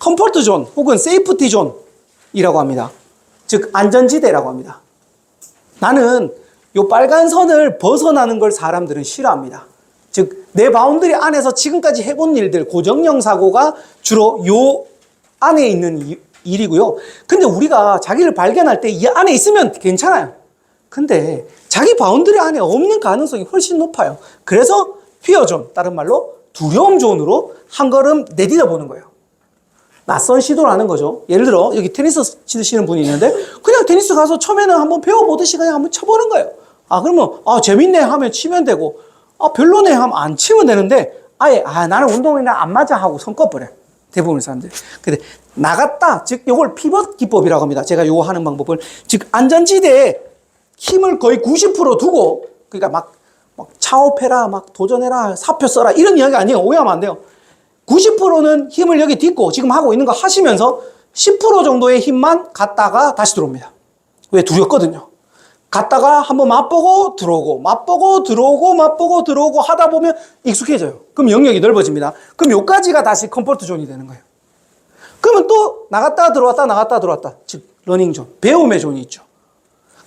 컴포트 존 혹은 세이프티 존이라고 합니다. 즉 안전지대라고 합니다. 나는 요 빨간 선을 벗어나는 걸 사람들은 싫어합니다. 즉 내 바운더리 안에서 지금까지 해본 일들, 고정형 사고가 주로 요 안에 있는 일이고요. 근데 우리가 자기를 발견할 때 이 안에 있으면 괜찮아요. 근데 자기 바운더리 안에 없는 가능성이 훨씬 높아요. 그래서 피어 존, 다른 말로 두려움 존으로 한 걸음 내디뎌 보는 거예요. 낯선 시도를 하는 거죠. 예를 들어 여기 테니스 치시는 분이 있는데 그냥 테니스 가서 처음에는 한번 배워보듯이 그냥 한번 쳐보는 거예요. 그러면 재밌네 하면 치면 되고 별로네 하면 안 치면 되는데 아예 나는 운동이나 안 맞아 하고 손 꺼버려요. 대부분의 사람들. 근데 나갔다, 즉 이걸 피벗 기법이라고 합니다. 제가 요거 하는 방법을, 즉 안전지대에 힘을 거의 90% 두고, 그러니까 막 차업해라, 막 도전해라, 사표 써라 이런 이야기 아니에요. 오해하면 안 돼요. 90%는 힘을 여기 딛고 지금 하고 있는 거 하시면서 10% 정도의 힘만 갔다가 다시 들어옵니다. 왜? 두렵거든요. 갔다가 한번 맛보고 들어오고, 맛보고 들어오고, 맛보고 들어오고 하다 보면 익숙해져요. 그럼 영역이 넓어집니다. 그럼 요까지가 다시 컴포트 존이 되는 거예요. 그러면 또 나갔다 들어왔다, 나갔다 들어왔다. 즉 러닝 존, 배움의 존이 있죠.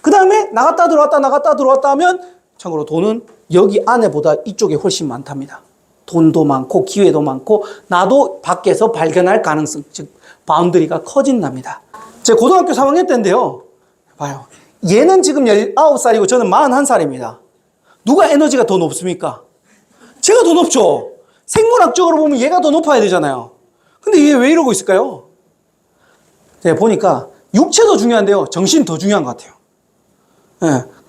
그 다음에 나갔다 들어왔다 하면 참고로 돈은 여기 안에보다 이쪽에 훨씬 많답니다. 돈도 많고 기회도 많고 나도 밖에서 발견할 가능성, 즉 바운더리가 커진답니다. 제 고등학교 3학년 때인데요. 봐요. 얘는 지금 19살이고 저는 41살입니다. 누가 에너지가 더 높습니까? 제가 더 높죠. 생물학적으로 보면 얘가 더 높아야 되잖아요. 근데 얘 왜 이러고 있을까요? 제가 보니까 육체도 중요한데요. 정신 더 중요한 것 같아요.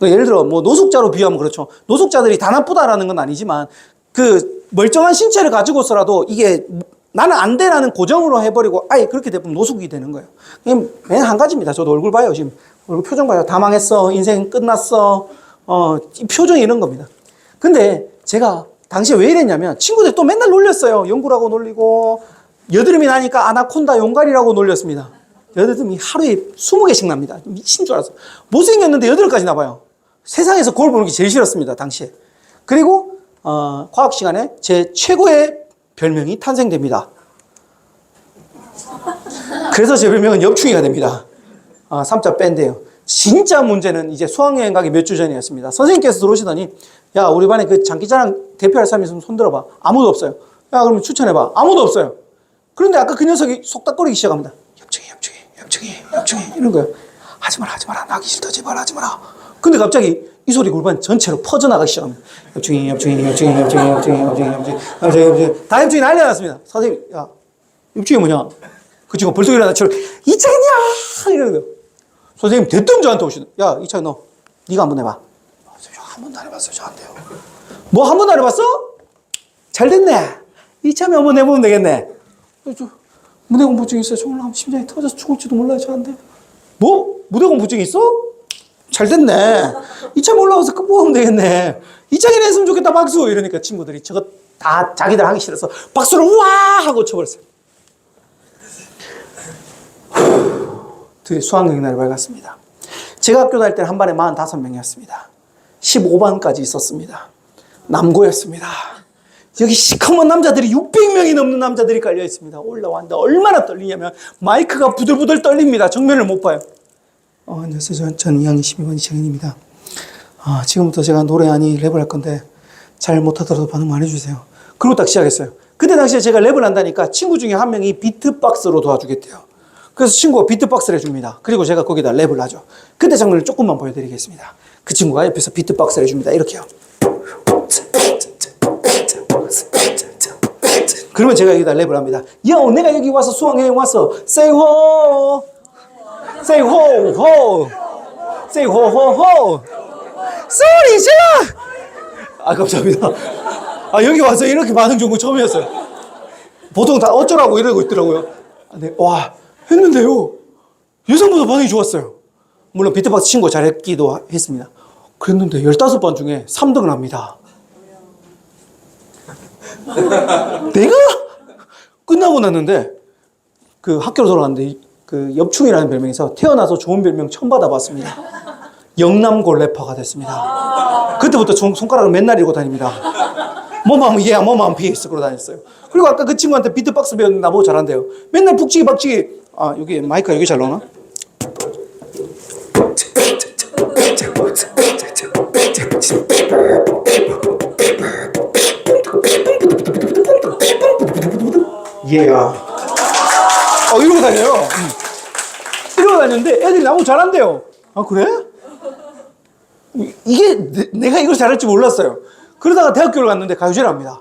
예를 들어 뭐 노숙자로 비유하면 그렇죠. 노숙자들이 다 나쁘다라는 건 아니지만 그 멀쩡한 신체를 가지고서라도 이게 나는 안 돼라는 고정으로 해버리고 아예 그렇게 되면 노숙이 되는 거예요. 맨 한 가지입니다. 저도 얼굴 봐요. 지금 얼굴 표정 봐요. 다 망했어. 인생 끝났어. 이 표정이 이런 겁니다. 근데 제가 당시에 왜 이랬냐면 친구들 또 맨날 놀렸어요. 연구라고 놀리고 여드름이 나니까 아나콘다 용갈이라고 놀렸습니다. 여드름이 하루에 20개씩 납니다. 미친 줄 알았어. 못생겼는데 여드름까지 나봐요. 세상에서 거울 보는 게 제일 싫었습니다. 당시에. 그리고 과학 시간에 제 최고의 별명이 탄생됩니다. 그래서 제 별명은 엽충이가 됩니다. 3자 밴드예요. 진짜 문제는 이제 수학여행 가기 몇 주 전이었습니다. 선생님께서 들어오시더니 야 우리 반에 그 장기자랑 대표할 사람이 있으면 손 들어봐. 아무도 없어요. 야 그러면 추천해봐. 아무도 없어요. 그런데 아까 그 녀석이 속닥거리기 시작합니다. 엽충이 이런 거예요. 하지 마라 나기 싫다 제발 하지 마라. 근데 갑자기 이 소리 골반 전체로 퍼져나가기 시작합니다. 엽충이 다 엽충이 난리가 났습니다. 선생님 야 엽충이 뭐냐? 그 친구가 벌써 일어나 저렇게 이창이냐 이러는 거예요. 선생님 대뜸 저한테 오시는 야 이창이 너 네가 한번 해봐. 한 번도 안 해봤어요. 저 안 돼요. 뭐 한 번도 안 해봤어? 잘 됐네. 이참에 한번 해보면 되겠네. 무대 공포증 있어요. 저 올라가면 심장이 터져서 죽을지도 몰라요. 저 안 돼요. 뭐? 무대 공포증 있어? 잘 됐네. 이참에 올라가서 끝보면 되겠네. 이창이나 했으면 좋겠다 박수. 이러니까 친구들이 저거 다 자기들 하기 싫어서 박수를 우와 하고 쳐버렸어요. 드디어 수학여행 날이 밝았습니다. 제가 학교 다닐 때는 한 반에 45명이었습니다. 15반까지 있었습니다. 남고였습니다. 여기 시커먼 남자들이 600명이 넘는 남자들이 깔려 있습니다. 올라왔는데 얼마나 떨리냐면 마이크가 부들부들 떨립니다. 정면을 못 봐요. 안녕하세요. 저는 2학년 12반 이창현입니다. 지금부터 제가 노래 아니 랩을 할 건데 잘 못하더라도 반응 많이 해주세요. 그리고 딱 시작했어요. 그때 당시에 제가 랩을 한다니까 친구 중에 한 명이 비트박스로 도와주겠대요. 그래서 친구가 비트박스를 해줍니다. 그리고 제가 거기다 랩을 하죠. 그때 장면을 조금만 보여드리겠습니다. 그 친구가 옆에서 비트박스를 해줍니다. 이렇게요. 그러면 제가 여기다 랩을 합니다. 요, 내가 여기 와서 수학여행 왔어. Say ho, say ho, ho, say ho, ho, ho. 소리 질러! 감사합니다. 여기 와서 이렇게 반응 좋은 거 처음이었어요. 보통 다 어쩌라고 이러고 있더라고요. 네, 와, 했는데요. 예상보다 반응이 좋았어요. 물론 비트박스 친구 잘했기도 했습니다. 그랬는데 15반 중에 3등을 합니다. 내가 끝나고 났는데 그 학교로 돌아갔는데 그 엽충이라는 별명에서 태어나서 좋은 별명 처음 받아봤습니다. 영남고 래퍼가 됐습니다. 그때부터 손가락을 맨날 이러고 다닙니다. 뭐만 얘야 뭐만 PS 그러고 다녔어요. 그리고 아까 그 친구한테 비트박스 배웠는데 나보고 잘한대요. 맨날 북치기 박치기. 아 여기 마이크가 여기 잘 나오나? 얘야. 이러고 다녀요. 이러고 다녔는데 애들이 나보고 잘한대요. 아 그래? 이게 내가 이걸 잘할 줄 몰랐어요. 그러다가 대학교를 갔는데 가요제를 합니다.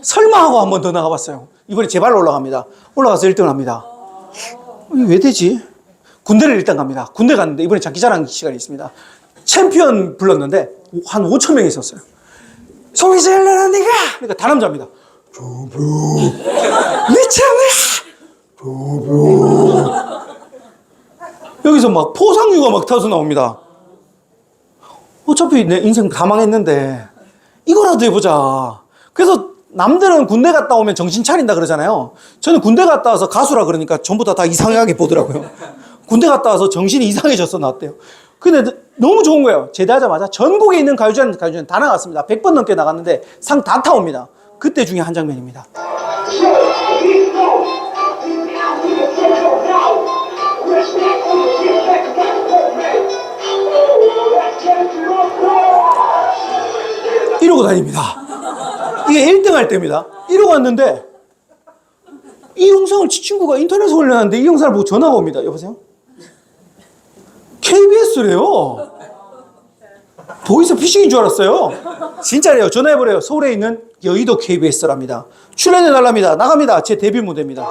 설마 하고 한 번 더 나가봤어요. 이번에 제발로 올라갑니다. 올라가서 1등을 합니다. 이게 왜 되지? 군대를 일단 갑니다. 군대 갔는데 이번에 장기자랑 시간이 있습니다. 챔피언 불렀는데 한 5천 명이 있었어요. 소리 질러라 네가! 그러니까 다 남자입니다. 조병 미쳤네! 조병 여기서 막 포상유가 막 타서 나옵니다. 어차피 내 인생 다 망했는데 이거라도 해보자. 그래서 남들은 군대 갔다 오면 정신 차린다 그러잖아요. 저는 군대 갔다 와서 가수라 그러니까 전부 다 이상하게 보더라고요. 군대 갔다 와서 정신이 이상해져서 나왔대요. 근데 너무 좋은 거예요. 제대하자마자 전국에 있는 가요제는 다 나갔습니다. 100번 넘게 나갔는데 상 다 타옵니다. 그때 중에 한 장면입니다. 이러고 다닙니다. 이게 1등 할 때입니다. 이러고 왔는데 이 영상을 친구가 인터넷에 올려놨는데 이 영상을 보고 전화가 옵니다. 여보세요? KBS래요. 보이스 피싱인 줄 알았어요. 진짜래요. 전화해보래요. 서울에 있는 여의도 KBS랍니다. 출연해달랍니다. 나갑니다. 제 데뷔 무대입니다.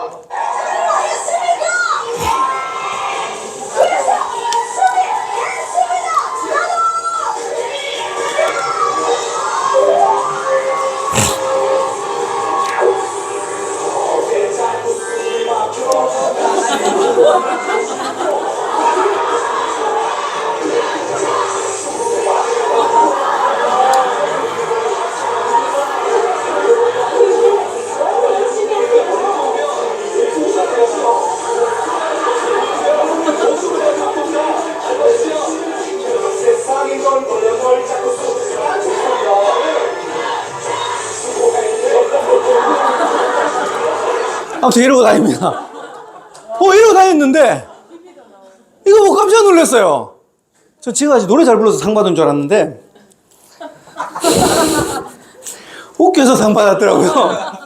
아무튼 이러고 다닙니다. 이러고 다녔는데 이거 보고 깜짝 놀랐어요. 저 지금까지 노래 잘 불러서 상 받은 줄 알았는데 웃겨서 상 받았더라고요.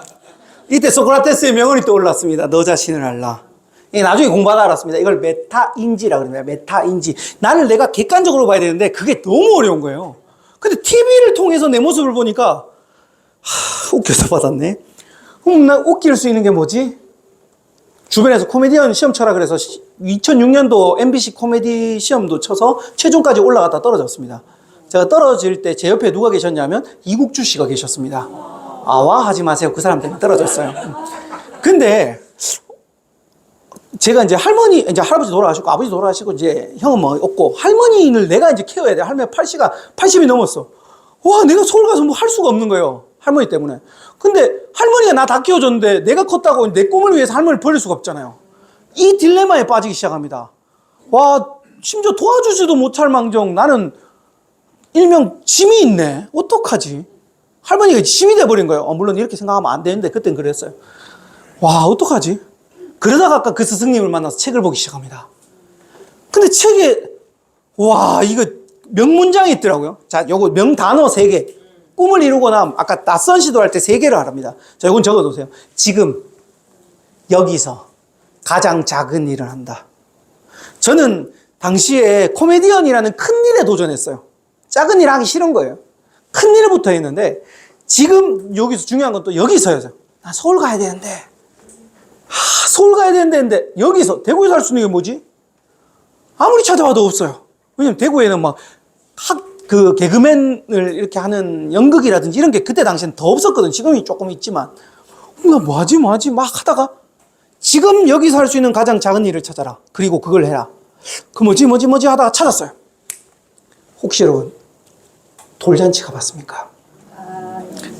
이때 소크라테스의 명언이 떠올랐습니다. 너 자신을 알라. 나중에 공부하다 알았습니다. 이걸 메타인지라고 그럽니다. 메타인지. 나를 내가 객관적으로 봐야 되는데 그게 너무 어려운 거예요. 근데 TV를 통해서 내 모습을 보니까 웃겨서 받았네. 그럼 나 웃길 수 있는 게 뭐지? 주변에서 코미디언 시험 쳐라 그래서 2006년도 MBC 코미디 시험도 쳐서 최종까지 올라갔다 떨어졌습니다. 제가 떨어질 때 제 옆에 누가 계셨냐면 이국주 씨가 계셨습니다. 아와 하지 마세요. 그 사람 때문에 떨어졌어요. 근데 제가 이제 할아버지 돌아가시고 아버지 돌아가시고 이제 형은 뭐 없고 할머니를 내가 이제 케어해야 돼. 할머니 80이 넘었어. 와, 내가 서울 가서 뭐 할 수가 없는 거예요. 할머니 때문에. 근데 할머니가 나 다 키워줬는데 내가 컸다고 내 꿈을 위해서 할머니를 버릴 수가 없잖아요. 이 딜레마에 빠지기 시작합니다. 와, 심지어 도와주지도 못할 망정 나는 일명 짐이 있네. 어떡하지? 할머니가 짐이 돼버린 거예요. 물론 이렇게 생각하면 안 되는데 그땐 그랬어요. 와, 어떡하지? 그러다가 아까 그 스승님을 만나서 책을 보기 시작합니다. 근데 책에 와, 이거 명문장이 있더라고요. 자, 요거 명단어 3개. 꿈을 이루거나 아까 낯선 시도할 때 3개를 하랍니다. 자, 이건 적어두세요. 지금 여기서 가장 작은 일을 한다. 저는 당시에 코미디언이라는 큰 일에 도전했어요. 작은 일 하기 싫은 거예요. 큰 일부터 했는데 지금 여기서 중요한 건 또 여기서요. 나 서울 가야 되는데 서울 가야 되는데 여기서 대구에서 할 수 있는 게 뭐지? 아무리 찾아봐도 없어요. 왜냐면 대구에는 막 개그맨을 이렇게 하는 연극이라든지 이런 게 그때 당시엔 더 없었거든. 지금이 조금 있지만. 나 뭐하지 막 하다가 지금 여기서 할 수 있는 가장 작은 일을 찾아라. 그리고 그걸 해라. 그 뭐지 하다가 찾았어요. 혹시 여러분 돌잔치 가봤습니까?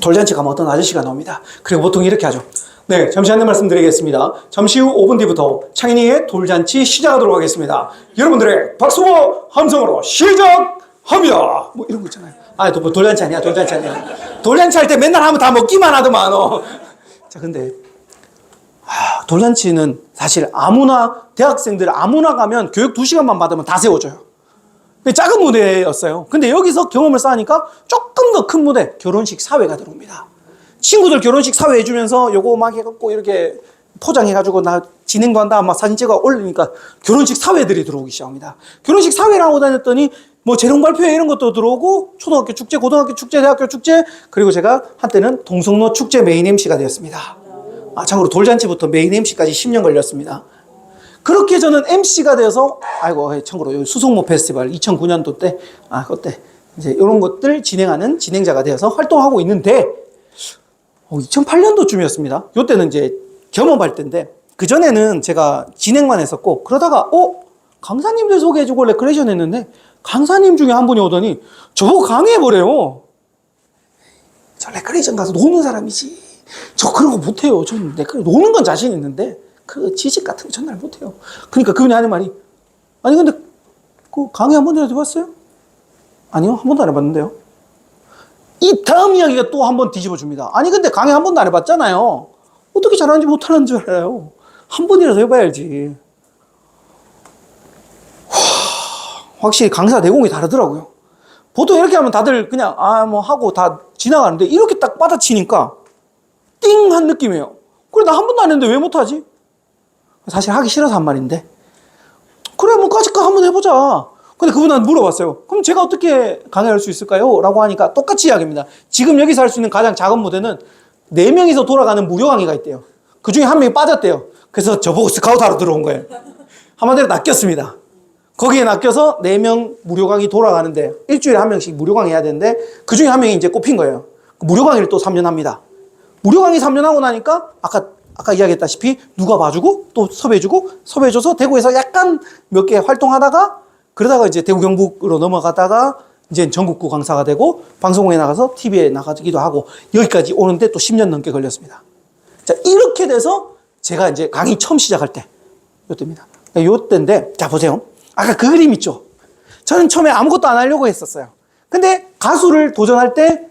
돌잔치 가면 어떤 아저씨가 나옵니다. 그리고 보통 이렇게 하죠. 네, 잠시 안내 말씀드리겠습니다. 잠시 후 5분 뒤부터 창인이의 돌잔치 시작하도록 하겠습니다. 여러분들의 박수와 함성으로 시작합니다. 뭐 이런 거 있잖아요. 아, 뭐 돌잔치 아니야, 돌잔치 아니야. 돌잔치 할 때 맨날 하면 다 먹기만 하더만, 자, 근데, 돌잔치는 사실 아무나, 대학생들 아무나 가면 교육 2시간만 받으면 다 세워줘요. 작은 무대였어요. 근데 여기서 경험을 쌓으니까 조금 더 큰 무대, 결혼식 사회가 들어옵니다. 친구들 결혼식 사회 해주면서 요거 막 해갖고 이렇게 포장해가지고 나 진행도 한다, 막 사진 찍어 올리니까 결혼식 사회들이 들어오기 시작합니다. 결혼식 사회라고 다녔더니 뭐 재롱 발표회 이런 것도 들어오고 초등학교 축제, 고등학교 축제, 대학교 축제, 그리고 제가 한때는 동성로 축제 메인 MC가 되었습니다. 참고로 돌잔치부터 메인 MC까지 10년 걸렸습니다. 그렇게 저는 MC가 되어서, 아이고, 참고로 수성모 페스티벌 2009년도 때, 그때 이제 이런 것들 진행하는 진행자가 되어서 활동하고 있는데, 2008년도쯤이었습니다. 요때는 이제 겸업할 때인데, 그전에는 제가 진행만 했었고, 그러다가, 강사님들 소개해주고 레크레이션 했는데, 강사님 중에 한 분이 오더니, 저보고 강의해보래요. 저 레크레이션 가서 노는 사람이지. 저 그런 거 못해요. 저는 노는 건 자신 있는데, 그 지식 같은 거 전날 못해요. 그러니까 그분이 하는 말이, 아니, 근데 그 강의 한 번도 해봤어요? 아니요, 한 번도 안 해봤는데요. 이 다음 이야기가 또 한 번 뒤집어 줍니다. 아니, 근데 강의 한 번도 안 해봤잖아요. 어떻게 잘하는지 못하는 줄 알아요. 한 번이라도 해봐야지. 확실히 강사 내공이 다르더라고요. 보통 이렇게 하면 다들 그냥, 뭐 하고 다 지나가는데, 이렇게 딱 받아치니까, 띵! 한 느낌이에요. 그래, 나 한 번도 안 했는데 왜 못하지? 사실 하기 싫어서 한 말인데, 그래, 뭐 까짓거 한번 해보자. 근데 그분한테 물어봤어요. 그럼 제가 어떻게 강의할 수 있을까요? 라고 하니까 똑같이 이야기입니다. 지금 여기서 할 수 있는 가장 작은 무대는 4명이서 돌아가는 무료 강의가 있대요. 그 중에 한 명이 빠졌대요. 그래서 저보고 스카우트하러 들어온 거예요. 한마디로 낚였습니다. 거기에 낚여서 4명 무료 강의 돌아가는데, 일주일에 한 명씩 무료 강의 해야 되는데, 그 중에 한 명이 이제 꼽힌 거예요. 무료 강의를 또 3년 합니다. 무료 강의 3년 하고 나니까, 아까 이야기했다시피 누가 봐주고 또 섭외해줘서 대구에서 약간 몇 개 활동하다가, 그러다가 이제 대구 경북으로 넘어가다가 이제 전국구 강사가 되고 방송국에 나가서 TV에 나가기도 하고 여기까지 오는데 또 10년 넘게 걸렸습니다. 자, 이렇게 돼서 제가 이제 강의 처음 시작할 때 요때입니다. 요때인데, 자, 보세요. 아까 그 그림 있죠? 저는 처음에 아무것도 안 하려고 했었어요. 근데 가수를 도전할 때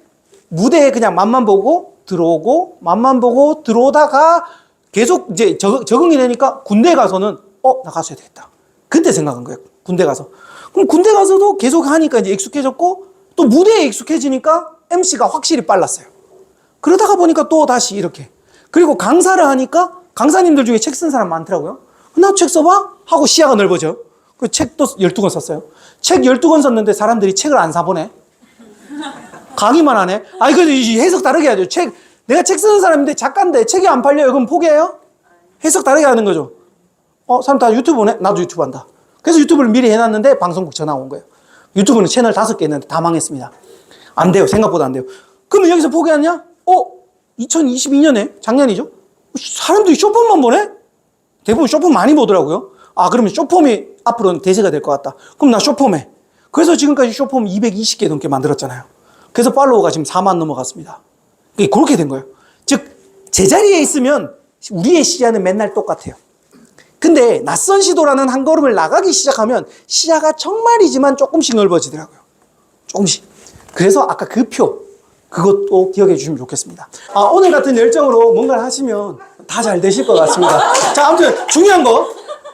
무대에 그냥 맛만 보고 들어오고 맛만 보고 들어오다가 계속 이제 적응이 되니까 군대 가서는 나 가수 해야 되겠다. 그때 생각한 거예요. 군대 가서. 그럼 군대 가서도 계속 하니까 이제 익숙해졌고 또 무대에 익숙해지니까 MC가 확실히 빨랐어요. 그러다가 보니까 또 다시 이렇게. 그리고 강사를 하니까 강사님들 중에 책 쓴 사람 많더라고요. 나 책 써봐? 하고 시야가 넓어져. 그 책도 12권 썼어요. 책 12권 썼는데 사람들이 책을 안 사보네. 강의만 하네. 아니, 그래도 해석 다르게 해야죠. 내가 책 쓰는 사람인데 작가인데 책이 안 팔려요. 그럼 포기해요? 해석 다르게 하는 거죠. 사람 다 유튜브 보네? 나도 유튜브 한다. 그래서 유튜브를 미리 해놨는데 방송국 전화 온 거예요. 유튜브는 채널 5개 있는데 다 망했습니다. 안 돼요. 생각보다 안 돼요. 그러면 여기서 포기하냐? 2022년에, 작년이죠? 사람들이 쇼폼만 보네? 대부분 쇼폼 많이 보더라고요. 그러면 쇼폼이 앞으로는 대세가 될 것 같다. 그럼 나 쇼폼 해. 그래서 지금까지 쇼폼 220개 넘게 만들었잖아요. 그래서 팔로워가 지금 4만 넘어갔습니다. 그렇게 된 거예요. 즉, 제자리에 있으면 우리의 시야는 맨날 똑같아요. 근데 낯선 시도라는 한 걸음을 나가기 시작하면 시야가 정말이지만 조금씩 넓어지더라고요. 조금씩. 그래서 아까 그 표, 그것도 기억해 주시면 좋겠습니다. 오늘 같은 열정으로 뭔가를 하시면 다 잘 되실 것 같습니다. 자, 아무튼 중요한 거,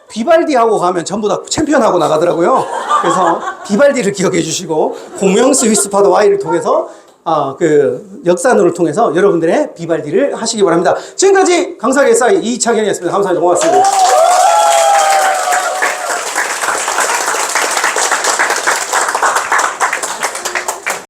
비발디하고 가면 전부 다 챔피언하고 나가더라고요. 그래서 비발디를 기억해 주시고 공명 스위스 파도 Y를 통해서 그 역산으로 통해서 여러분들의 비발디를 하시기 바랍니다. 지금까지 강사계 사이 이창현이었습니다. 감사합니다. 고맙습니다.